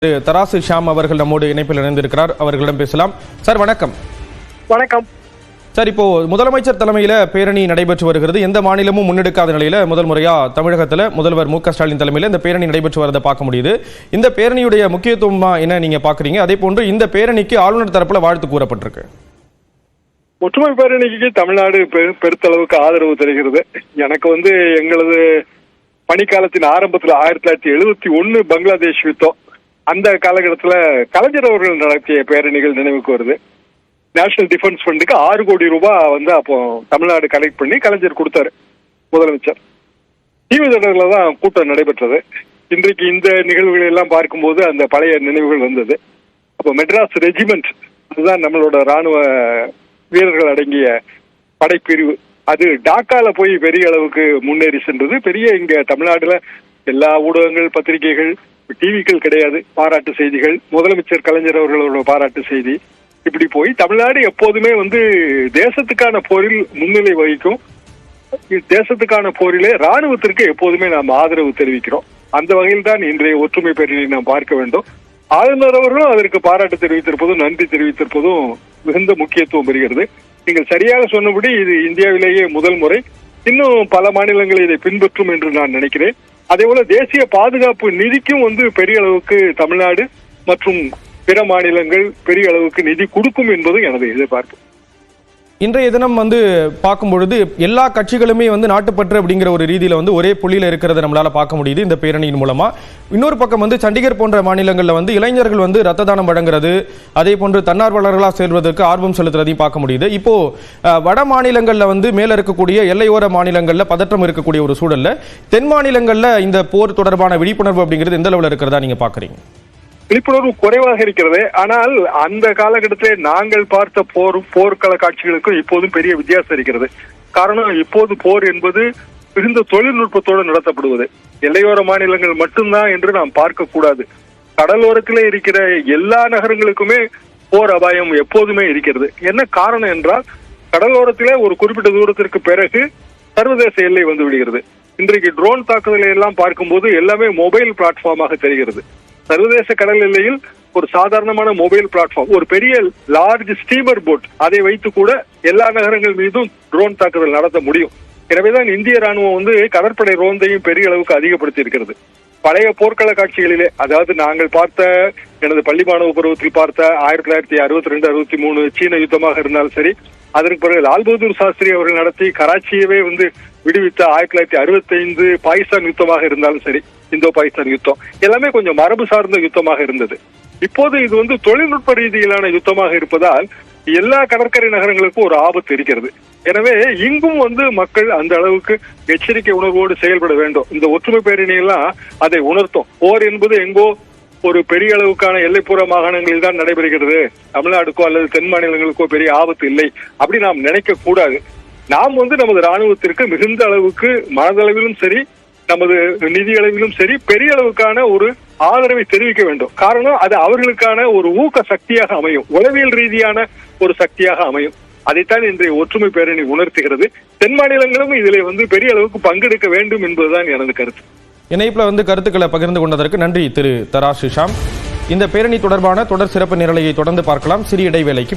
தராசு ஷாம் அவர்கள் நம்மோடு இணைப்பில் இணைந்திருக்கிறார். அவர்களிடம் பேசலாம். சார் வணக்கம். வணக்கம் சார், இப்போ முதலமைச்சர் தலைமையில பேரணி நடைபெற்று வருகிறது. எந்த மாநிலமும் முன்னெடுக்காத நிலையில முதல் முறையா தமிழகத்தில் முதல்வர் மு.க. ஸ்டாலின் தலைமையில் இந்த பேரணி நடைபெற்று வரதை பார்க்க முடியுது. இந்த பேரணியுடைய முக்கியத்துவமா என்ன நீங்க பாக்குறீங்க? அதே போன்று இந்த பேரணிக்கு ஆளுநர் தரப்புல வாழ்த்து கூறப்பட்டிருக்கு. ஒற்றுமை பேரணிக்கு தமிழ்நாடு பெருத்தளவுக்கு ஆதரவு தருகிறது. எனக்கு எங்களது பணிக்காலத்தின் ஆரம்பத்தில் 1971 பங்களாதேஷ் யுத்தம், அந்த காலகட்டத்தில் கலைஞர் அவர்கள் நடத்திய பேரணிகள் நினைவுக்கு வருது. நேஷனல் டிஃபென்ஸ் ஃபண்டுக்கு 6 கோடி ரூபாய் அப்போ தமிழ்நாடு கலெக்ட் பண்ணி கலைஞர் கொடுத்தாரு முதலமைச்சர். டிவி தொடரில் தான் கூட்டம் நடைபெற்றது. இன்றைக்கு இந்த நிகழ்வுகளை எல்லாம் பார்க்கும்போது அந்த பழைய நினைவுகள் வந்தது. அப்போ மெட்ராஸ் ரெஜிமெண்ட், அதுதான் நம்மளோட ராணுவ வீரர்கள் அடங்கிய படைப்பிரிவு, அது டாக்கால போய் பெரிய அளவுக்கு முன்னேறி சென்றது. பெரிய இங்க தமிழ்நாடுல எல்லா ஊடகங்கள், பத்திரிகைகள், டிவிக்கள் கிடையாது, பாராட்டு செய்திகள், முதலமைச்சர் கலைஞர் அவர்களோட பாராட்டு செய்தி, இப்படி போய் தமிழ்நாடு எப்போதுமே தேசத்துக்கான போரில் முன்னிலை வகிக்கும். தேசத்துக்கான போரிலே ராணுவத்திற்கு எப்போதுமே நாம் ஆதரவு தெரிவிக்கிறோம். அந்த வகையில் தான் இன்றைய ஒற்றுமை பேரணியை நாம் பார்க்க வேண்டும். ஆளுநர் அவர்களும் அதற்கு பாராட்டு தெரிவித்திருப்பதும் நன்றி தெரிவித்திருப்பதும் மிகுந்த முக்கியத்துவம் பெறுகிறது. நீங்கள் சரியாக சொன்னபடி இது இந்தியாவிலேயே முதல் முறை. இன்னும் பல மாநிலங்கள் இதை பின்பற்றும் என்று நான் நினைக்கிறேன். அதே போல தேசிய பாதுகாப்பு நிதிக்கும் பெரிய அளவுக்கு தமிழ்நாடு மற்றும் பிற மாநிலங்கள் பெரிய அளவுக்கு நிதி கொடுக்கும் என்பது எனது எதிர்பார்ப்பு. இன்றைய தினம் பார்க்கும் பொழுது எல்லா கட்சிகளுமே நாட்டுப்பற்று அப்படிங்கிற ஒரு ரீதியில ஒரே புள்ளியில இருக்கிறத நம்மளால பார்க்க முடியுது இந்த பேரணியின் மூலமா. இன்னொரு பக்கம் சண்டிகர் போன்ற மாநிலங்கள்ல இளைஞர்கள் ரத்த தானம் வழங்குறது, அதே போன்று தன்னார்வலர்களா சேர்வதற்கு ஆர்வம் செலுத்துறதையும் பார்க்க முடியுது. இப்போ வட மாநிலங்கள்ல மேல இருக்கக்கூடிய எல்லையோர மாநிலங்கள்ல பதற்றம் இருக்கக்கூடிய ஒரு சூழல்ல தென் மாநிலங்கள்ல இந்த போர் தொடர்பான விழிப்புணர்வு அப்படிங்கிறது எந்த அளவுல இருக்கிறதா நீங்க பாக்குறீங்க? விழிப்புணர்வு குறைவாக இருக்கிறது. ஆனால் அந்த காலகட்டத்திலே நாங்கள் பார்த்த போர்க்கள காட்சிகளுக்கும் இப்போதும் பெரிய வித்தியாசம் இருக்கிறது. காரணம், இப்போது போர் என்பது மிகுந்த தொழில்நுட்பத்தோடு நடத்தப்படுவது. எல்லையோர மாநிலங்கள் மட்டும்தான் என்று நாம் பார்க்க கூடாது. கடலோரத்திலே இருக்கிற எல்லா நகரங்களுக்குமே போர் அபாயம் எப்போதுமே இருக்கிறது. என்ன காரணம் என்றால், கடலோரத்திலே ஒரு குறிப்பிட்ட தூரத்திற்கு பிறகு சர்வதேச எல்லை வந்து விடுகிறது. இன்றைக்கு ட்ரோன் தாக்குதலை எல்லாம் பார்க்கும்போது எல்லாமே மொபைல் பிளாட்ஃபார்மாக தெரிகிறது. சர்வதேச கடல் எல்லையில் ஒரு சாதாரணமான மொபைல் பிளாட்ஃபார்ம், ஒரு பெரிய லார்ஜ் ஸ்டீமர் போட், அதை வைத்து கூட எல்லா நகரங்கள் மீதும் ட்ரோன் தாக்குதல் நடத்த முடியும். எனவேதான் இந்திய ராணுவம் கடற்படை ரோந்தையும் பெரிய அளவுக்கு அதிகப்படுத்தி இருக்கிறது. பழைய போர்க்கள காட்சிகளிலே, அதாவது நாங்கள் பார்த்த, எனது பள்ளி மாணவ பருவத்தில் பார்த்த 1962-63 சீன யுத்தமாக இருந்தாலும் சரி, அதற்கு பிறகு லால் பகதூர் சாஸ்திரி அவர்கள் நடத்தி கராச்சியவே விடுவித்த 1965 பாகிஸ்தான் யுத்தமாக இருந்தாலும் சரி, இந்தோ பாகிஸ்தான் யுத்தம், எல்லாமே கொஞ்சம் மரபு சார்ந்த யுத்தமாக இருந்தது. இப்போது இது தொழில்நுட்ப ரீதியிலான யுத்தமாக இருப்பதால் எல்லா கடற்கரை நகரங்களுக்கும் ஒரு ஆபத்து இருக்கிறது. எனவே இங்கும் மக்கள் அந்த அளவுக்கு எச்சரிக்கை உணர்வோடு செயல்பட வேண்டும். இந்த ஒற்றுமை பேரணியெல்லாம் அதை உணர்த்தும். போர் என்பது எங்கோ ஒரு பெரிய அளவுக்கான எல்லைப்புற மாகாணங்களில் தான் நடைபெறுகிறது, தமிழ்நாடுக்கோ அல்லது தென் மாநிலங்களுக்கோ பெரிய ஆபத்து இல்லை அப்படி நாம் நினைக்க கூடாது. நாம் நமது ராணுவத்திற்கு மிகுந்த அளவுக்கு மனதளவிலும் சரி, நமது நிதி அளவிலும் சரி, பெரிய அளவுக்கான ஒரு ஆதரவை தெரிவிக்க வேண்டும். காரணம், அது அவர்களுக்கான ஒரு ஊக்க சக்தியாக அமையும், உளவியல் ரீதியான ஒரு சக்தியாக அமையும். அதைத்தான் இன்றைய ஒற்றுமை பேரணி உணர்த்துகிறது. தென் மாநிலங்களும் இதிலே பெரிய அளவுக்கு பங்கெடுக்க வேண்டும் என்பதுதான் எனது கருத்து. இணைப்புல கருத்துக்களை பகிர்ந்து கொண்டதற்கு நன்றி திரு தராசு ஷாம். இந்த பேரணி தொடர்பான தொடர் சிறப்பு நிரலையை தொடர்ந்து பார்க்கலாம். சிறிய இடைவேளைக்கு